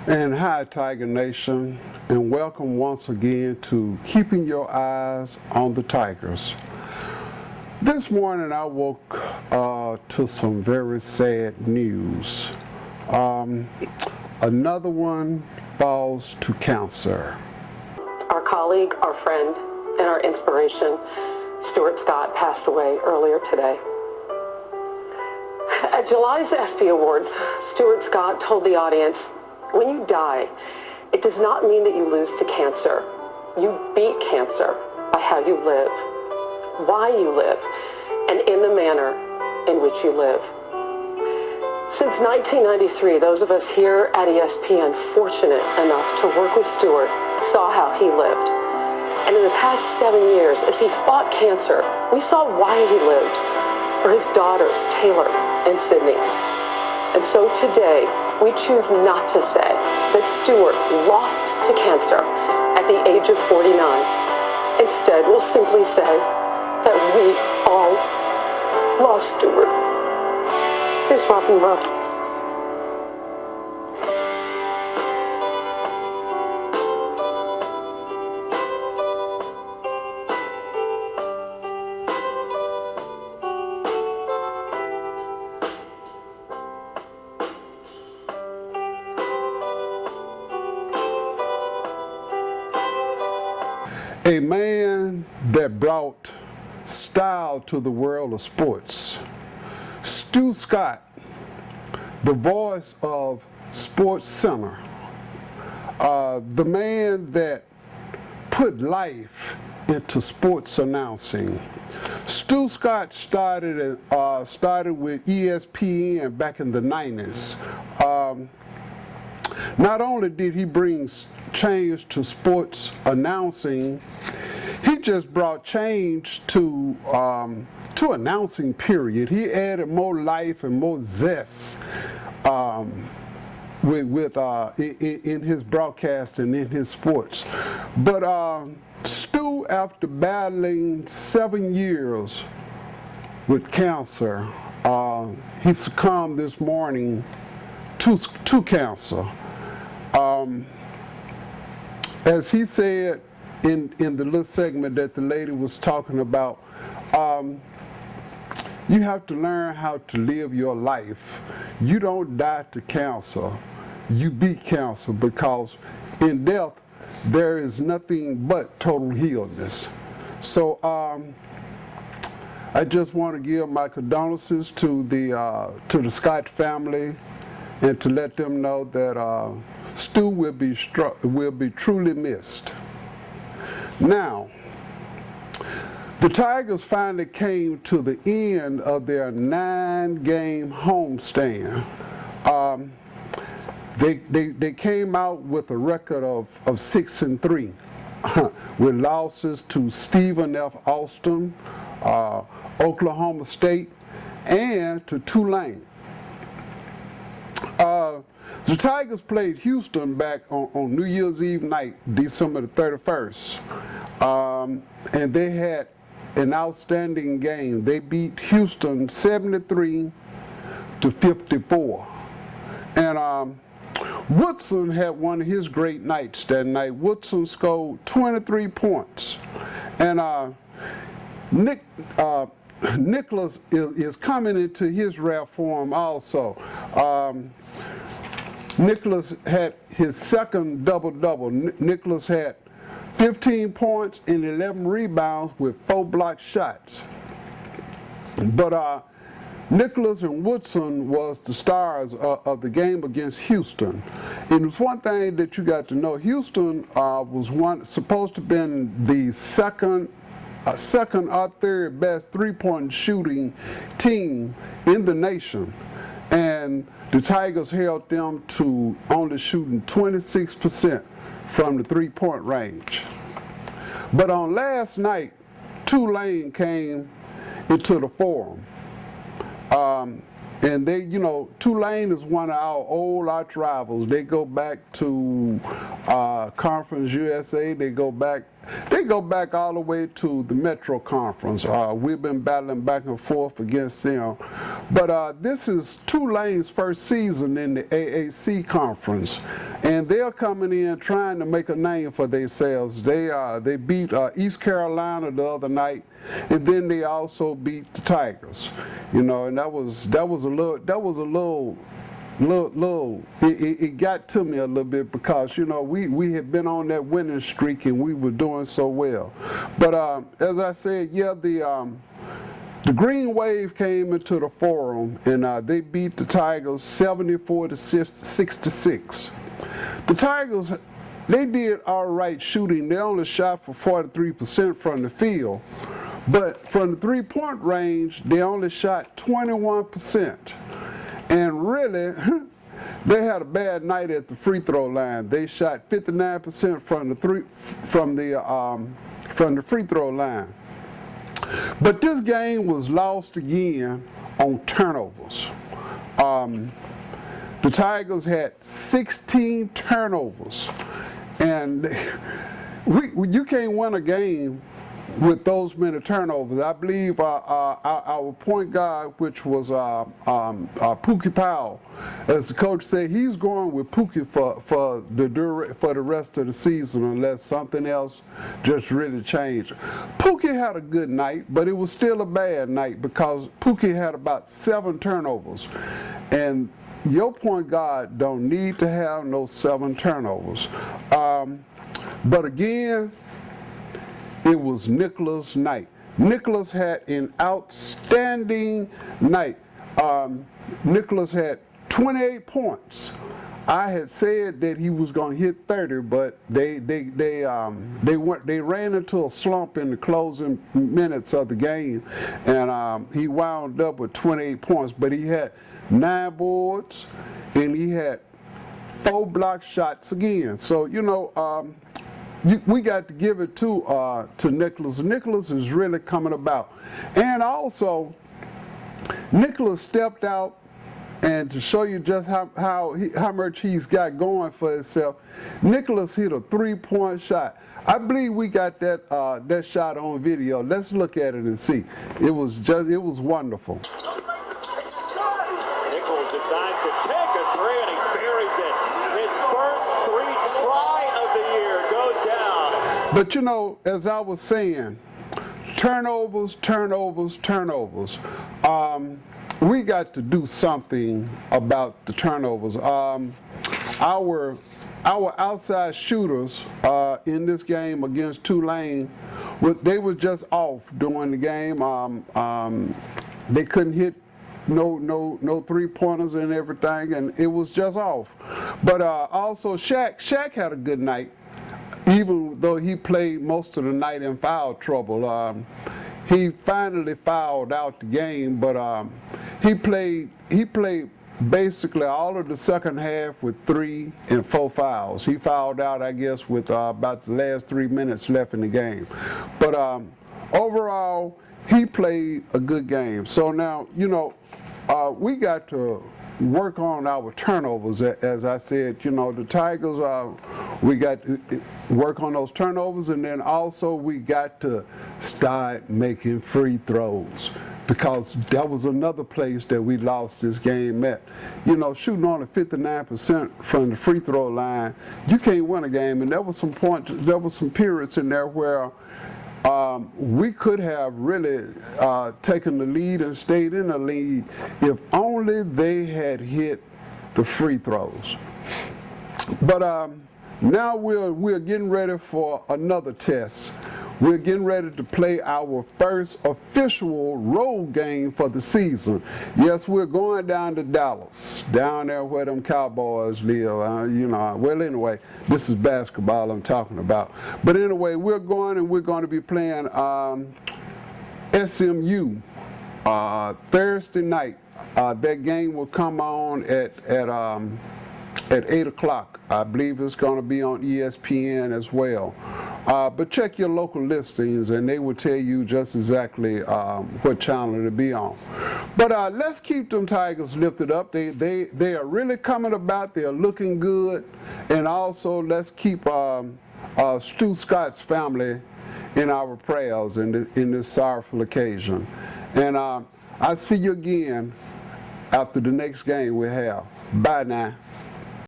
And hi, Tiger Nation, and welcome once again to Keeping Your Eyes on the Tigers. This morning I woke to some very sad news. Another one falls to cancer. Our colleague, our friend, and our inspiration, Stuart Scott, passed away earlier today. At July's ESPY Awards, Stuart Scott told the audience, "When you die, it does not mean that you lose to cancer. You beat cancer by how you live, why you live, and in the manner in which you live." Since 1993, those of us here at ESPN fortunate enough to work with Stuart saw how he lived. And in the past 7 years, as he fought cancer, we saw why he lived, for his daughters, Taylor and Sydney. And so today, we choose not to say that Stuart lost to cancer at the age of 49. Instead, we'll simply say that we all lost Stuart. Here's Robin Robbins. A man that brought style to the world of sports. Stu Scott, the voice of Sports Center, the man that put life into sports announcing. Stu Scott started with ESPN back in the 90s. Not only did he bring change to sports announcing, he just brought change to announcing, period. He added more life and more zest in his broadcast and in his sports. But Stu, after battling 7 years with cancer, he succumbed this morning to cancer. As he said in the little segment that the lady was talking about, you have to learn how to live your life. You don't die to cancer, you beat cancer, because in death there is nothing but total healness. So I just want to give my condolences to the Scott family and to let them know that Stu will be truly missed. Now, the Tigers finally came to the end of their 9-game homestand. They came out with a record of 6-3, with losses to Stephen F. Austin, Oklahoma State, and to Tulane. The Tigers played Houston back on New Year's Eve night, December the 31st, and they had an outstanding game. They beat Houston 73-54. And Woodson had one of his great nights that night. Woodson scored 23 points. And Nicholas is coming into his rare form also. Nicholas had his second double-double. Nicholas had 15 points and 11 rebounds with 4 blocked shots. But Nicholas and Woodson was the stars of the game against Houston. And it's one thing that you got to know. Houston was supposed to have been the second or third best three-point shooting team in the nation. And the Tigers held them to only shooting 26% from the three-point range. But on last night, Tulane came into the Forum. And they, Tulane is one of our old arch rivals. They go back to Conference USA. They go back they go back all the way to the Metro Conference. We've been battling back and forth against them. But this is Tulane's first season in the AAC Conference. And they're coming in trying to make a name for themselves. They beat East Carolina the other night, and then they also beat the Tigers. You know, and that was a little it got to me a little bit because, you know, we had been on that winning streak and we were doing so well. But as I said, yeah, the Green Wave came into the Forum and they beat the Tigers 74-66. The Tigers, they did all right shooting. They only shot for 43% from the field, but from the three-point range, they only shot 21%. And really, they had a bad night at the free throw line. They shot 59% from the free throw line. But this game was lost again on turnovers. The Tigers had 16 turnovers, and you can't win a game with those many turnovers. I believe our point guard, which was Pookie Powell, as the coach said, he's going with Pookie for the rest of the season unless something else just really changed. Pookie had a good night, but it was still a bad night because Pookie had about 7 turnovers, and your point guard don't need to have no 7 turnovers. But again, it was Nicholas' night. Nicholas had an outstanding night. Nicholas had 28 points. I had said that he was going to hit 30, but they ran into a slump in the closing minutes of the game, and he wound up with 28 points. But he had 9 boards, and he had 4 block shots again. So, you know, we got to give it to Nicholas. Nicholas is really coming about. And also, Nicholas stepped out, and to show you just how much he's got going for himself, Nicholas hit a 3-point shot. I believe we got that shot on video. Let's look at it and see. It was wonderful. Nicholas decides to take a 3 and he buries it. His first 3 try of the year goes down. But you know, as I was saying, turnovers. We got to do something about the turnovers. Our outside shooters in this game against Tulane, they were just off during the game. They couldn't hit no 3-pointers and everything, and it was just off. But also Shaq had a good night, even though he played most of the night in foul trouble. He finally fouled out the game, but he played basically all of the second half with 3 and 4 fouls. He fouled out, I guess, with about the last 3 minutes left in the game. But overall, he played a good game. So now, you know, we got to work on our turnovers. As I said, you know, the Tigers, we got to work on those turnovers, and then also we got to start making free throws, because that was another place that we lost this game at. You know, shooting only 59% from the free throw line, you can't win a game. And there was some periods in there where we could have really taken the lead and stayed in the lead if only they had hit the free throws. But now we're getting ready for another test. We're getting ready to play our first official road game for the season. Yes, we're going down to Dallas, down there where them Cowboys live. You know, well, anyway, this is basketball I'm talking about. But anyway, we're going to be playing SMU Thursday night. That game will come on at 8 o'clock. I believe it's going to be on ESPN as well. But check your local listings and they will tell you just exactly what channel to be on. But let's keep them Tigers lifted up. They are really coming about. They are looking good. And also let's keep Stu Scott's family in our prayers in this sorrowful occasion. And I'll see you again after the next game we have. Bye now.